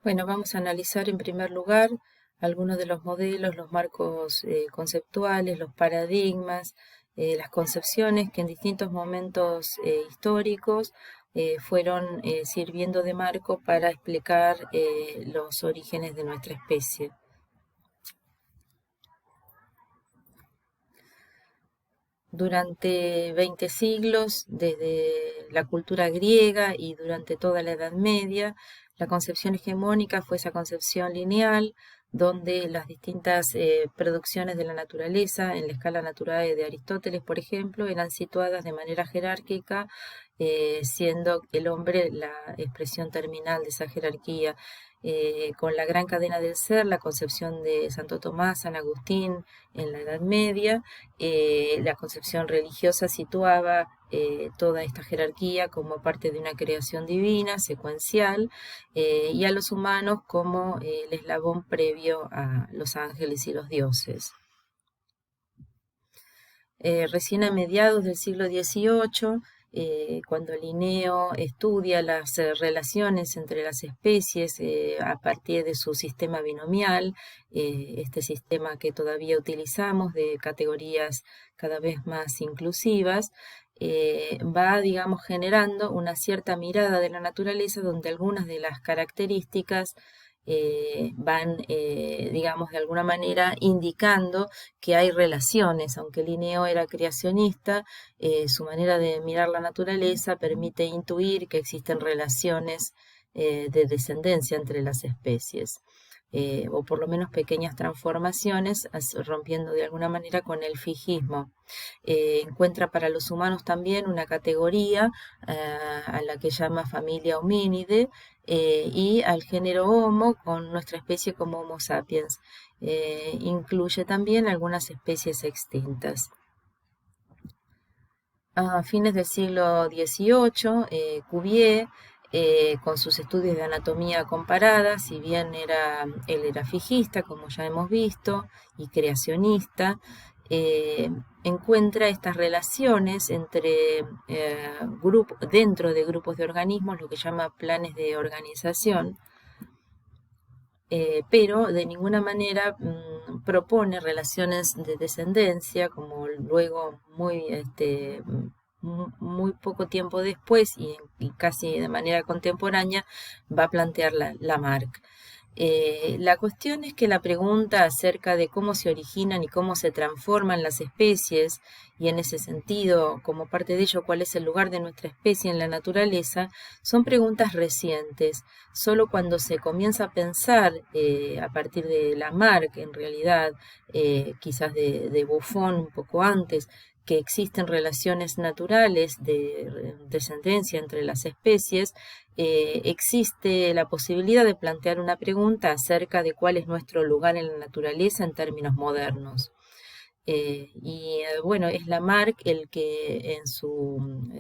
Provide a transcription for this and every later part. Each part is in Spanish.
Bueno, vamos a analizar en primer lugar algunos de los modelos, los marcos conceptuales, los paradigmas, las concepciones que en distintos momentos históricos fueron sirviendo de marco para explicar los orígenes de nuestra especie. Durante 20 siglos, desde la cultura griega y durante toda la Edad Media, la concepción hegemónica fue esa concepción lineal, donde las distintas producciones de la naturaleza, en la escala natural de Aristóteles, por ejemplo, eran situadas de manera jerárquica, siendo el hombre la expresión terminal de esa jerarquía. Con la gran cadena del ser, la concepción de Santo Tomás, San Agustín en la Edad Media, la concepción religiosa situaba toda esta jerarquía como parte de una creación divina, secuencial, y a los humanos como el eslabón previo a los ángeles y los dioses. Recién a mediados del siglo XVIII, cuando Linneo estudia las relaciones entre las especies a partir de su sistema binomial, este sistema que todavía utilizamos de categorías cada vez más inclusivas, va, digamos, generando una cierta mirada de la naturaleza donde algunas de las características van, digamos, de alguna manera indicando que hay relaciones. Aunque Linneo era creacionista, su manera de mirar la naturaleza permite intuir que existen relaciones de descendencia entre las especies. O por lo menos pequeñas transformaciones, rompiendo de alguna manera con el fijismo. Encuentra para los humanos también una categoría a la que llama familia homínide, y al género Homo con nuestra especie como Homo sapiens. Incluye también algunas especies extintas. A fines del siglo XVIII, Cuvier, con sus estudios de anatomía comparada, si bien él era fijista, como ya hemos visto, y creacionista, eh, encuentra estas relaciones entre dentro de grupos de organismos, lo que llama planes de organización, pero de ninguna manera propone relaciones de descendencia, como luego muy poco tiempo después y casi de manera contemporánea va a plantear Lamarck. La cuestión es que la pregunta acerca de cómo se originan y cómo se transforman las especies, y en ese sentido, como parte de ello, cuál es el lugar de nuestra especie en la naturaleza, son preguntas recientes. Solo cuando se comienza a pensar, a partir de Lamarck, en realidad, quizás de Buffon un poco antes, que existen relaciones naturales de descendencia entre las especies, existe la posibilidad de plantear una pregunta acerca de cuál es nuestro lugar en la naturaleza en términos modernos. Bueno, es Lamarck el que en su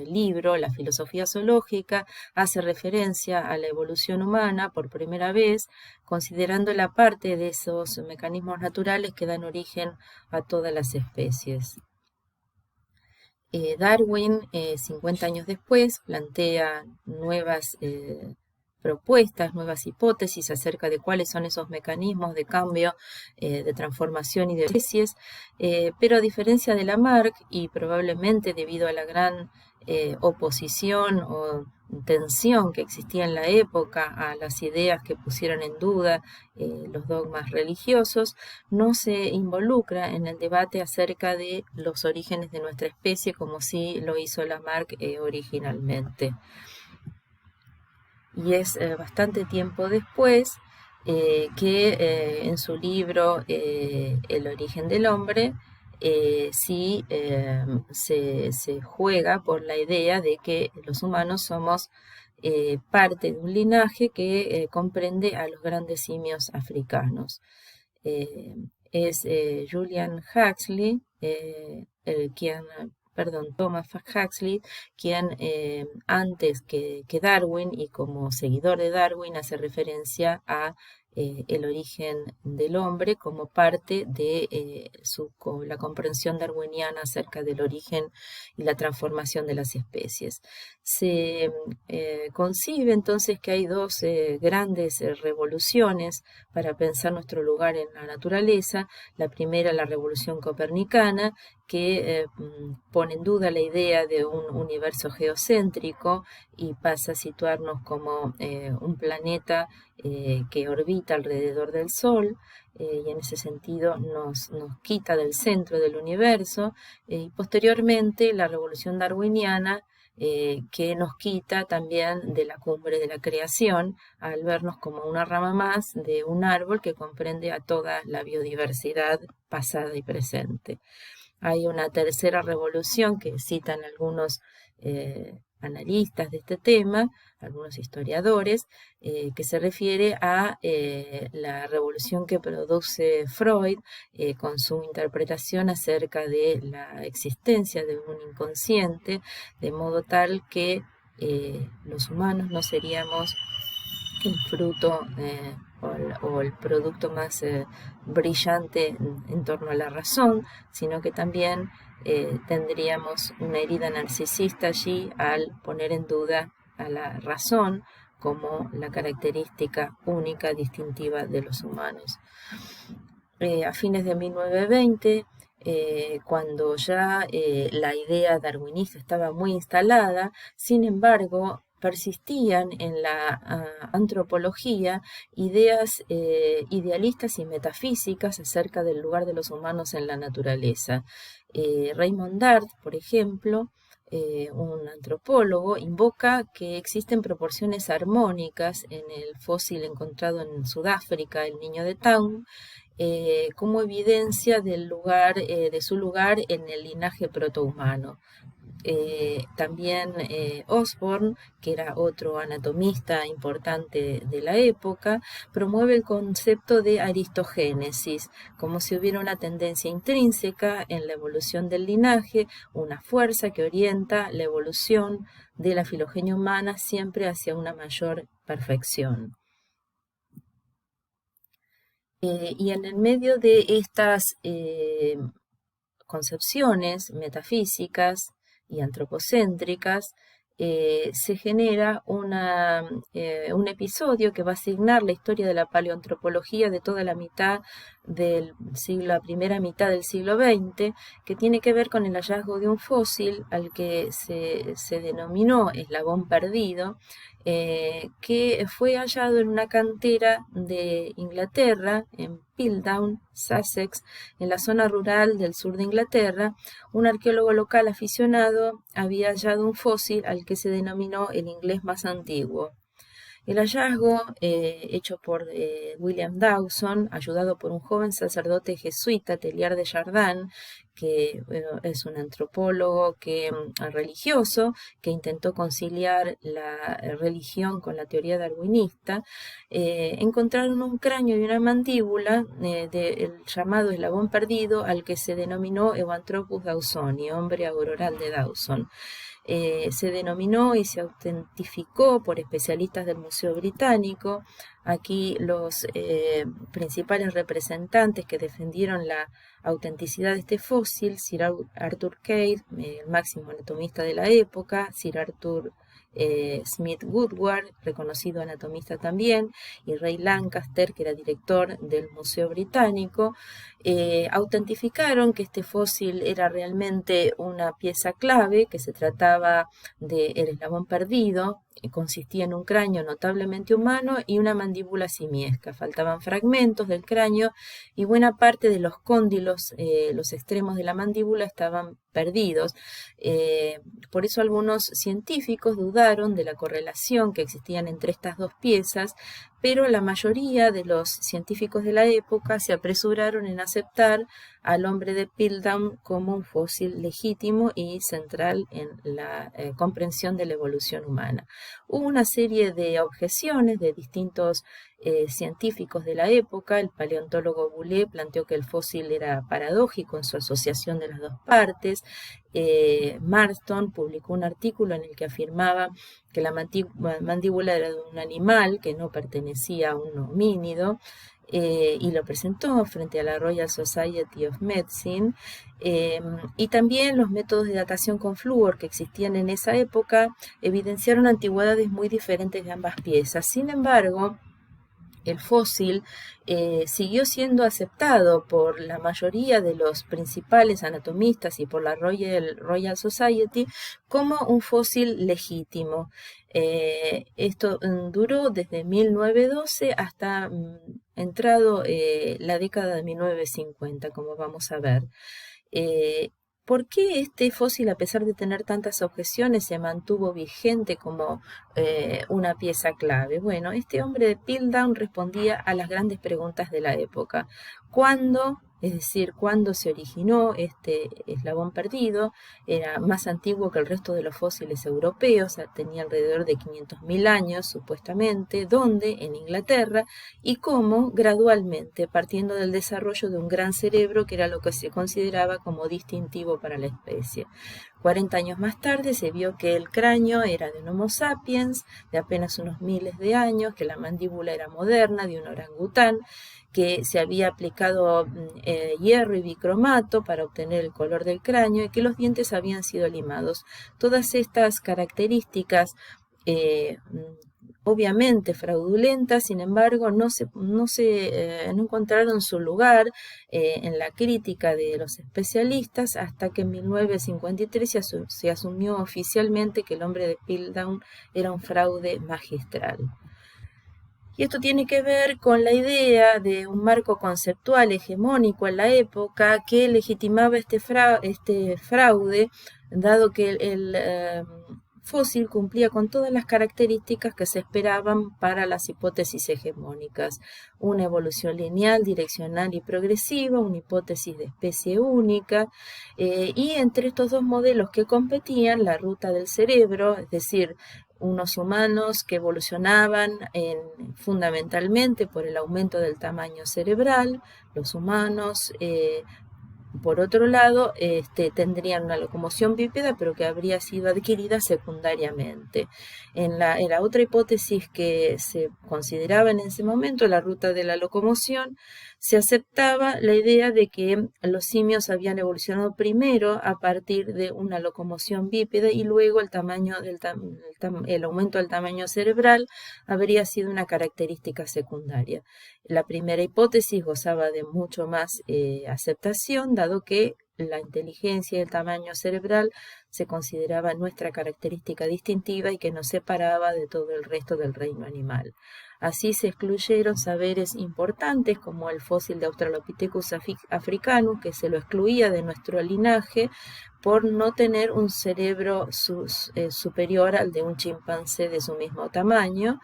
libro La filosofía zoológica hace referencia a la evolución humana por primera vez, considerando la parte de esos mecanismos naturales que dan origen a todas las especies. Darwin, 50 años después, plantea nuevas propuestas, nuevas hipótesis acerca de cuáles son esos mecanismos de cambio, de transformación y de especies, pero a diferencia de Lamarck, y probablemente debido a la gran oposición o tensión que existía en la época a las ideas que pusieron en duda los dogmas religiosos, no se involucra en el debate acerca de los orígenes de nuestra especie como sí lo hizo Lamarck originalmente. Y es bastante tiempo después que en su libro El origen del hombre sí se juega por la idea de que los humanos somos parte de un linaje que comprende a los grandes simios africanos. Eh, es Julian Huxley, Thomas Huxley, quien antes que Darwin y como seguidor de Darwin hace referencia a el origen del hombre como parte de la comprensión darwiniana acerca del origen y la transformación de las especies. Se concibe entonces que hay dos grandes revoluciones para pensar nuestro lugar en la naturaleza. La primera, la revolución copernicana, que pone en duda la idea de un universo geocéntrico y pasa a situarnos como un planeta que orbita alrededor del Sol, y en ese sentido nos quita del centro del universo, y posteriormente la revolución darwiniana, que nos quita también de la cumbre de la creación al vernos como una rama más de un árbol que comprende a toda la biodiversidad pasada y presente. Hay una tercera revolución que citan algunos analistas de este tema, algunos historiadores, que se refiere a la revolución que produce Freud con su interpretación acerca de la existencia de un inconsciente, de modo tal que los humanos no seríamos el fruto o el producto más brillante en torno a la razón, sino que también tendríamos una herida narcisista allí al poner en duda a la razón como la característica única, distintiva de los humanos. A fines de 1920, cuando ya la idea darwinista estaba muy instalada, sin embargo, persistían en la antropología ideas idealistas y metafísicas acerca del lugar de los humanos en la naturaleza. Raymond Dart, por ejemplo, un antropólogo, invoca que existen proporciones armónicas en el fósil encontrado en Sudáfrica, el niño de Town, como evidencia del lugar, de su lugar en el linaje protohumano. También Osborne, que era otro anatomista importante de la época, promueve el concepto de aristogénesis, como si hubiera una tendencia intrínseca en la evolución del linaje, una fuerza que orienta la evolución de la filogenia humana siempre hacia una mayor perfección. Y en el medio de estas concepciones metafísicas y antropocéntricas, se genera un episodio que va a asignar la historia de la paleoantropología de toda la primera mitad del siglo XX, que tiene que ver con el hallazgo de un fósil al que se denominó eslabón perdido, que fue hallado en una cantera de Inglaterra, en Piltdown, Sussex, en la zona rural del sur de Inglaterra. Un arqueólogo local aficionado había hallado un fósil al que se denominó el inglés más antiguo. El hallazgo, hecho por William Dawson, ayudado por un joven sacerdote jesuita, Teilhard de Chardin, que es un antropólogo religioso, que intentó conciliar la religión con la teoría darwinista, encontraron un cráneo y una mandíbula del llamado eslabón perdido, al que se denominó Evanthropus dawsoni, hombre auroral de Dawson. Se denominó y se autentificó por especialistas del Museo Británico. Aquí los principales representantes que defendieron la autenticidad de este fósil: Sir Arthur Keith, el máximo anatomista de la época; Sir Arthur Smith Woodward, reconocido anatomista también; y Ray Lancaster, que era director del Museo Británico. Autentificaron que este fósil era realmente una pieza clave, que se trataba del eslabón perdido, que consistía en un cráneo notablemente humano y una mandíbula simiesca. Faltaban fragmentos del cráneo y buena parte de los cóndilos, los extremos de la mandíbula, estaban perdidos. Por eso algunos científicos dudaron de la correlación que existían entre estas dos piezas, pero la mayoría de los científicos de la época se apresuraron en aceptar al hombre de Piltdown como un fósil legítimo y central en la comprensión de la evolución humana. Hubo una serie de objeciones de distintos científicos de la época. El paleontólogo Boulé planteó que el fósil era paradójico en su asociación de las dos partes. Marston publicó un artículo en el que afirmaba que la mandíbula era de un animal que no pertenecía a un homínido, y lo presentó frente a la Royal Society of Medicine. Y también los métodos de datación con flúor que existían en esa época evidenciaron antigüedades muy diferentes de ambas piezas. Sin embargo, el fósil siguió siendo aceptado por la mayoría de los principales anatomistas y por la Royal Society como un fósil legítimo. Esto duró desde 1912 hasta entrado la década de 1950, como vamos a ver. Eh, ¿Por qué este fósil, a pesar de tener tantas objeciones, se mantuvo vigente como una pieza clave? Bueno, este hombre de Piltdown respondía a las grandes preguntas de la época. ¿Cuándo? Es decir, ¿cuándo se originó este eslabón perdido? Era más antiguo que el resto de los fósiles europeos, tenía alrededor de 500.000 años supuestamente. ¿Dónde? En Inglaterra. Y cómo, gradualmente, partiendo del desarrollo de un gran cerebro que era lo que se consideraba como distintivo para la especie. 40 años más tarde se vio que el cráneo era de un Homo sapiens de apenas unos miles de años, que la mandíbula era moderna, de un orangután, que se había aplicado hierro y bicromato para obtener el color del cráneo y que los dientes habían sido limados. Todas estas características obviamente fraudulentas, sin embargo, no encontraron su lugar en la crítica de los especialistas hasta que en 1953 se asumió oficialmente que el hombre de Piltdown era un fraude magistral. Y esto tiene que ver con la idea de un marco conceptual hegemónico en la época que legitimaba este fraude, dado que el fósil cumplía con todas las características que se esperaban para las hipótesis hegemónicas. Una evolución lineal, direccional y progresiva, una hipótesis de especie única, y entre estos dos modelos que competían, la ruta del cerebro, es decir, unos humanos que evolucionaban fundamentalmente por el aumento del tamaño cerebral. Los humanos, por otro lado, tendrían una locomoción bípeda, pero que habría sido adquirida secundariamente. En la otra hipótesis que se consideraba en ese momento, la ruta de la locomoción, se aceptaba la idea de que los simios habían evolucionado primero a partir de una locomoción bípeda y luego el aumento del tamaño cerebral habría sido una característica secundaria. La primera hipótesis gozaba de mucho más aceptación, dado que la inteligencia y el tamaño cerebral se consideraba nuestra característica distintiva y que nos separaba de todo el resto del reino animal. Así se excluyeron saberes importantes como el fósil de Australopithecus africanus, que se lo excluía de nuestro linaje por no tener un cerebro superior al de un chimpancé de su mismo tamaño.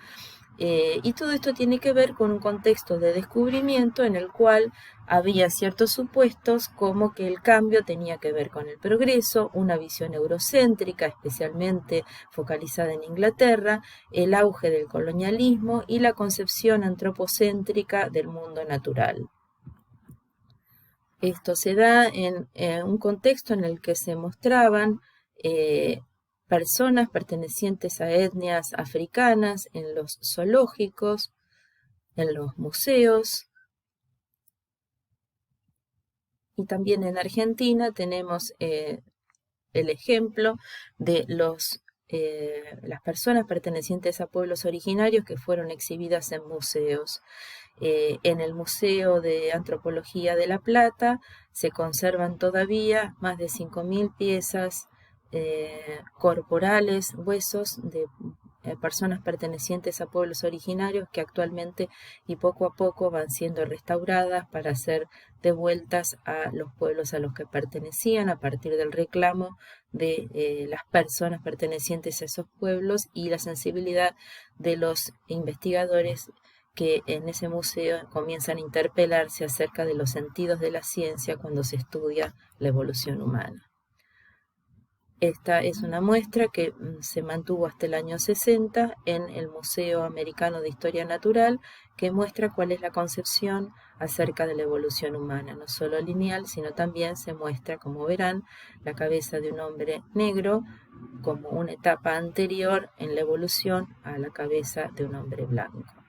Y todo esto tiene que ver con un contexto de descubrimiento en el cual había ciertos supuestos como que el cambio tenía que ver con el progreso, una visión eurocéntrica, especialmente focalizada en Inglaterra, el auge del colonialismo y la concepción antropocéntrica del mundo natural. Esto se da en un contexto en el que se mostraban personas pertenecientes a etnias africanas en los zoológicos, en los museos, y también en Argentina tenemos el ejemplo de las personas pertenecientes a pueblos originarios que fueron exhibidas en museos. En el Museo de Antropología de La Plata se conservan todavía más de 5.000 piezas corporales, huesos de personas pertenecientes a pueblos originarios que actualmente y poco a poco van siendo restauradas para ser devueltas a los pueblos a los que pertenecían a partir del reclamo de las personas pertenecientes a esos pueblos y la sensibilidad de los investigadores que en ese museo comienzan a interpelarse acerca de los sentidos de la ciencia cuando se estudia la evolución humana. Esta es una muestra que se mantuvo hasta el año 60 en el Museo Americano de Historia Natural, que muestra cuál es la concepción acerca de la evolución humana, no solo lineal, sino también se muestra, como verán, la cabeza de un hombre negro como una etapa anterior en la evolución a la cabeza de un hombre blanco.